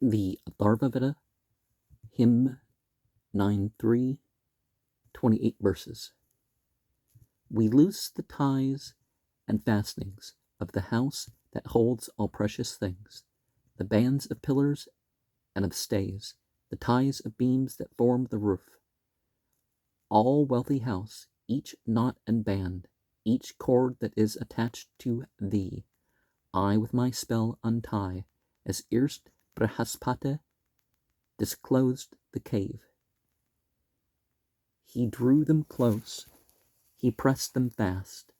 The Atharvaveda, hymn 9.3, 28 verses. We loose the ties and fastenings of the house that holds all precious things, the bands of pillars and of stays, the ties of beams that form the roof. All wealthy house, each knot and band, each cord that is attached to thee, I with my spell untie, as erst Brihaspati disclosed the cave. He drew them close, he pressed them fast,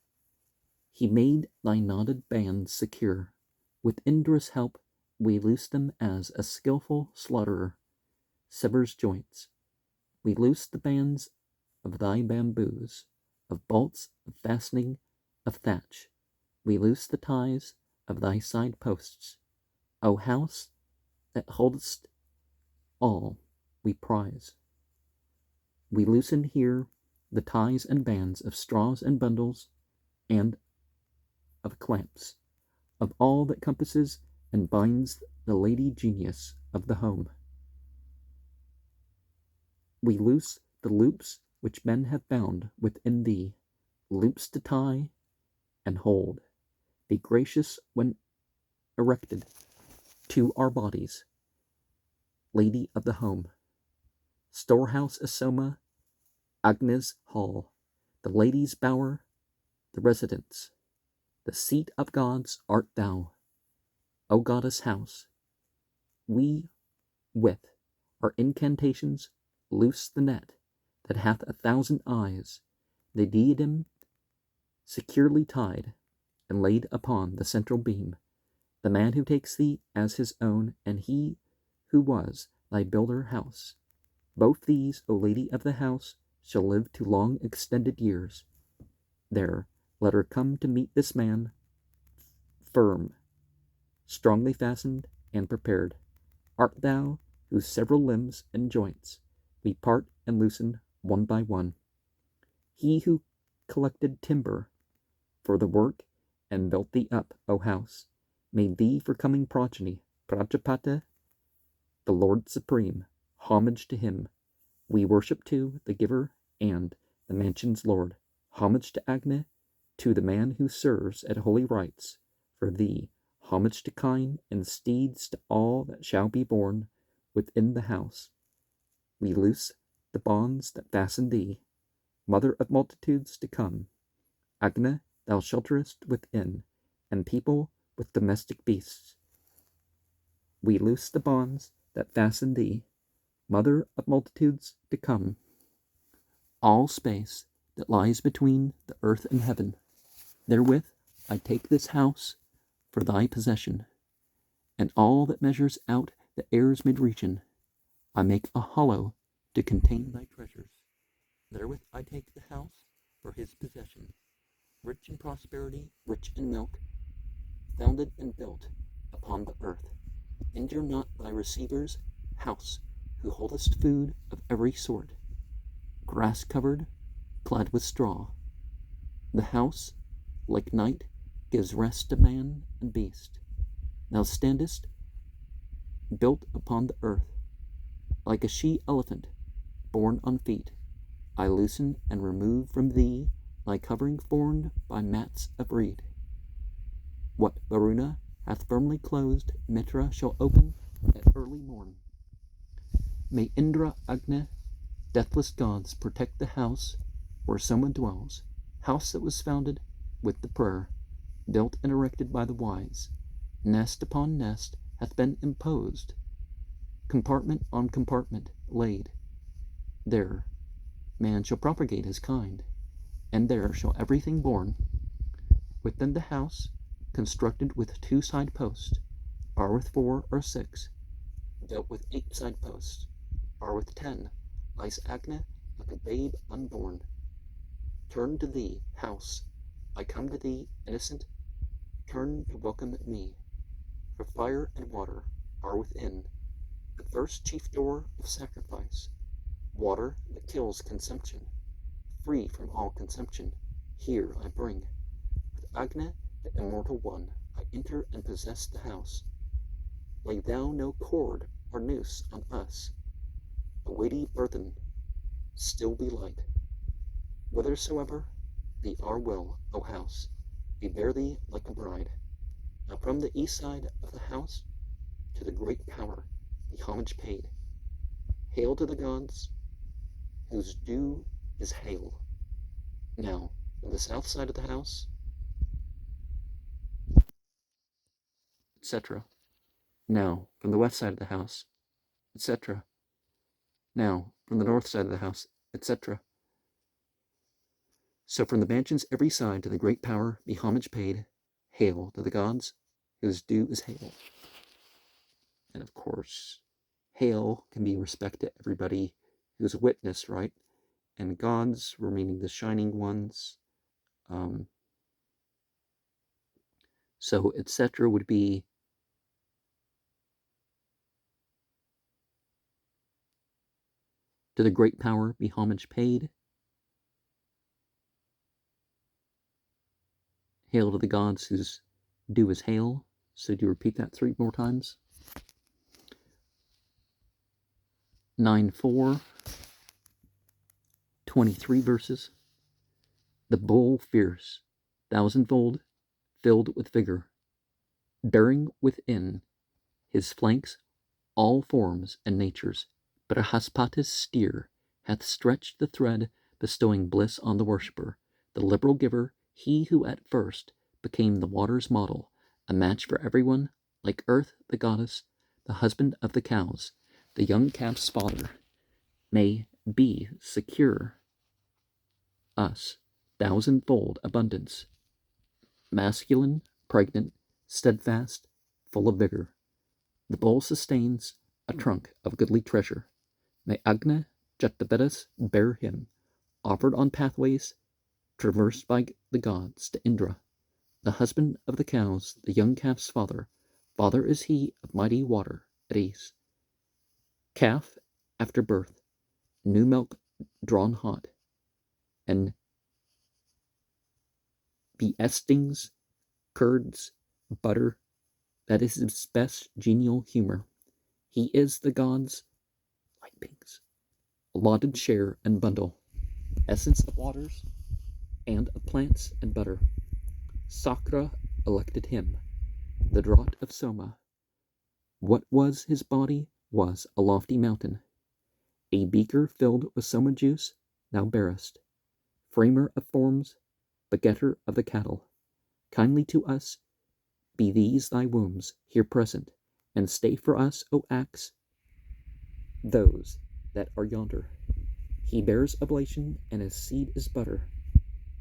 he made thy knotted bands secure. With Indra's help we loose them as a skillful slaughterer severs joints. We loose the bands of thy bamboos, of bolts, of fastening, of thatch. We loose the ties of thy side posts. O house that holdest all we prize. We loosen here the ties and bands of straws and bundles, and of clamps, of all that compasses and binds the lady genius of the home. We loose the loops which men have bound within thee, loops to tie and hold. Be gracious when erected to our bodies, lady of the home. Storehouse Asoma, Agnes hall, the lady's bower, the residence, the seat of gods art thou, O goddess house. We with our incantations loose the net that hath 1,000 eyes, the diadem securely tied and laid upon the central beam, the man who takes thee as his own, and he who was thy builder house. Both these, O lady of the house, shall live to long extended years. There let her come to meet this man, firm, strongly fastened and prepared. Art thou, whose several limbs and joints we part and loosen one by one. He who collected timber for the work and built thee up, O house, made thee for coming progeny, Prajapata, the Lord Supreme, homage to him. We worship to the giver and the mansion's Lord, homage to Agni, to the man who serves at holy rites for thee, homage to kine and steeds, to all that shall be born within the house. We loose the bonds that fasten thee, mother of multitudes to come. Agni, thou shelterest within, and people with domestic beasts. We loose the bonds that fasten thee, mother of multitudes to come. All space that lies between the earth and heaven, therewith I take this house for thy possession, and all that measures out the air's mid-region, I make a hollow to contain thy treasures. Therewith I take the house for his possession, rich in prosperity, rich in milk, founded and built upon the earth. Injure not thy receivers, house, who holdest food of every sort, grass-covered, clad with straw. The house, like night, gives rest to man and beast. Thou standest, built upon the earth, like a she-elephant, borne on feet. I loosen and remove from thee thy covering formed by mats of reed. What Varuna hath firmly closed, Mitra shall open at early morn. May Indra, Agni, deathless gods protect the house where someone dwells, house that was founded with the prayer, built and erected by the wise. Nest upon nest hath been imposed, compartment on compartment laid. There man shall propagate his kind, and there shall everything born. Within the house, constructed with 2 side posts, or with 4 or 6, built with 8 side posts, or with 10, lies Agni like a babe unborn. Turn to thee, house, I come to thee, innocent, turn to welcome me, for fire and water are within, the first chief door of sacrifice, water that kills consumption, free from all consumption, here I bring. With Agni, the immortal one, I enter and possess the house. lay thou no cord or noose on us. The weighty burthen still be light. Whithersoever be our will, O house, we bear thee like a bride. Now from the east side of the house to the great power be homage paid. Hail to the gods, whose due is hail. Now from the south side of the house, etc. Now from the west side of the house, etc. Now from the north side of the house, etc. So from the mansions every side to the great power be homage paid. Hail to the gods, whose due is hail. And of course, hail can be respect to everybody who's a witness, right? And gods were meaning the shining ones. So etc. would be to the great power be homage paid. Hail to the gods whose due is hail. So do you repeat that 3 more times? 9:4, 23 verses. The bull fierce, thousandfold, filled with vigor, bearing within his flanks all forms and natures, Brihaspati's steer hath stretched the thread, bestowing bliss on the worshipper, the liberal giver, he who at first became the water's model, a match for everyone, like Earth, the goddess, the husband of the cows, the young calf's father, may be secure us thousandfold abundance, masculine, pregnant, steadfast, full of vigor. The bull sustains a trunk of goodly treasure. May Agna Jatavedas bear him, offered on pathways traversed by the gods to Indra, the husband of the cows, the young calf's father. Father is he of mighty water at ease. Calf after birth, new milk drawn hot, and beestings, curds, butter, that is his best genial humor. He is the gods' white pigs, allotted share and bundle, essence of waters, and of plants and butter. Sakra elected him, the draught of Soma. What was his body was a lofty mountain. A beaker filled with Soma juice thou bearest, framer of forms, begetter of the cattle. Kindly to us be these thy wombs here present, and stay for us, O axe, those that are yonder. He bears oblation, and his seed is butter.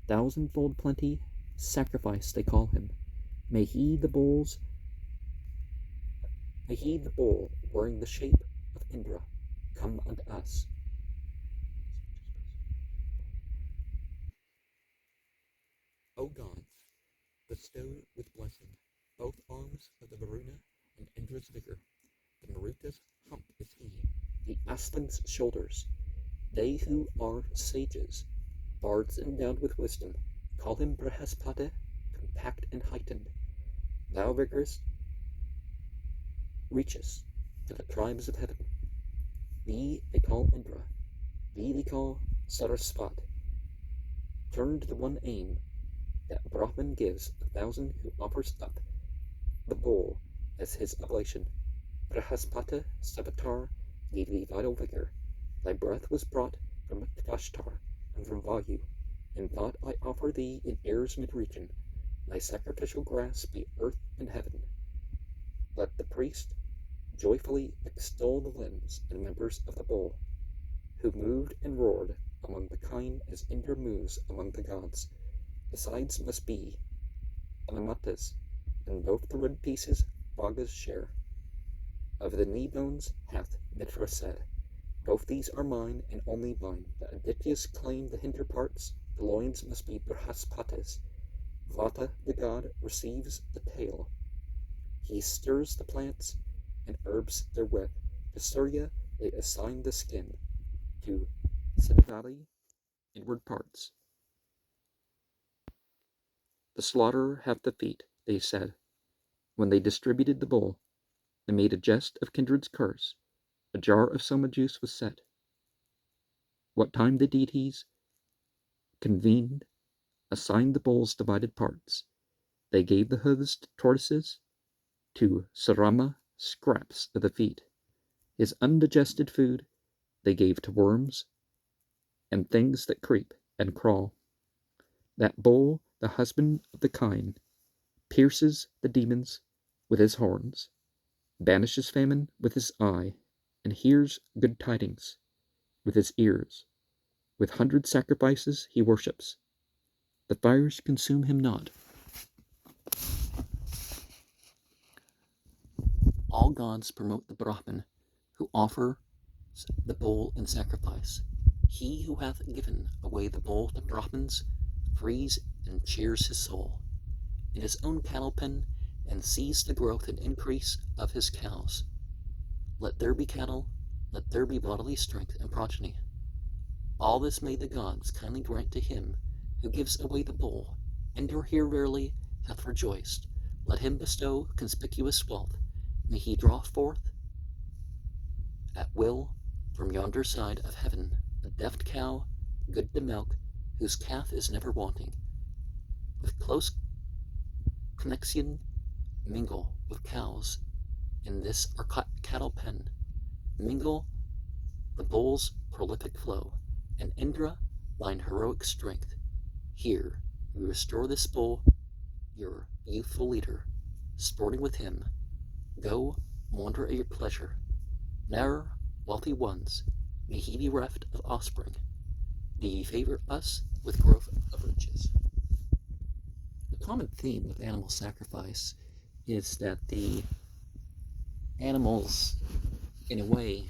Thousandfold plenty, sacrifice they call him. May he the bull wearing the shape of Indra come unto us. O gods, bestow with blessing both arms of the Varuna and Indra's vigor. The Maruta's hump is he, the Aslan's shoulders. They who are sages, bards endowed with wisdom, call him Brihaspati, compact and heightened. Thou vigorous reachest to the tribes of heaven. Thee they call Indra, thee they call Sarasvat. Turn to the one aim that Brahman gives a thousand who offers up the bull as his oblation. Brihaspati Savitar gave thee vital vigor. Thy breath was brought from Tvashtar and from Vayu. In thought I offer thee in air's mid-region. Thy sacrificial grass be earth and heaven. Let the priest joyfully extol the limbs and members of the bull, who moved and roared among the kine as Indra moves among the gods. The sides must be Anamatas, and both the rib pieces Bhaga's share. Of the knee bones hath Mitra said, both these are mine and only mine. The Adityas claim the hinder parts, the loins must be Brihaspati's. Vata, the god, receives the tail. He stirs the plants and herbs therewith. To Surya they assign the skin, to Sinavali inward parts. The slaughterer hath the feet, they said, when they distributed the bull. They made a jest of kindred's curse. A jar of soma juice was set. What time the deities convened, assigned the bull's divided parts. They gave the hooves to tortoises, to Sarama scraps of the feet. His undigested food they gave to worms and things that creep and crawl. That bull, the husband of the kine, pierces the demons with his horns, banishes famine with his eye, and hears good tidings with his ears. With 100 sacrifices he worships. The fires consume him not. All gods promote the Brahmin who offers the bull in sacrifice. He who hath given away the bull to Brahmins frees and cheers his soul in his own cattle pen and sees the growth and increase of his cows. Let there be cattle, let there be bodily strength and progeny. All this may the gods kindly grant to him who gives away the bull, and your here verily hath rejoiced. Let him bestow conspicuous wealth. May he draw forth at will from yonder side of heaven a deft cow, good to milk, whose calf is never wanting. With close connexion mingle with cows in this our cattle pen. Mingle the bull's prolific flow, and Indra thine heroic strength. Here we restore this bull, your youthful leader, sporting with him. Go, wander at your pleasure. Ne'er, wealthy ones, may he be reft of offspring. Do ye favor us with growth of riches? The common theme with animal sacrifice is that the animals, in a way,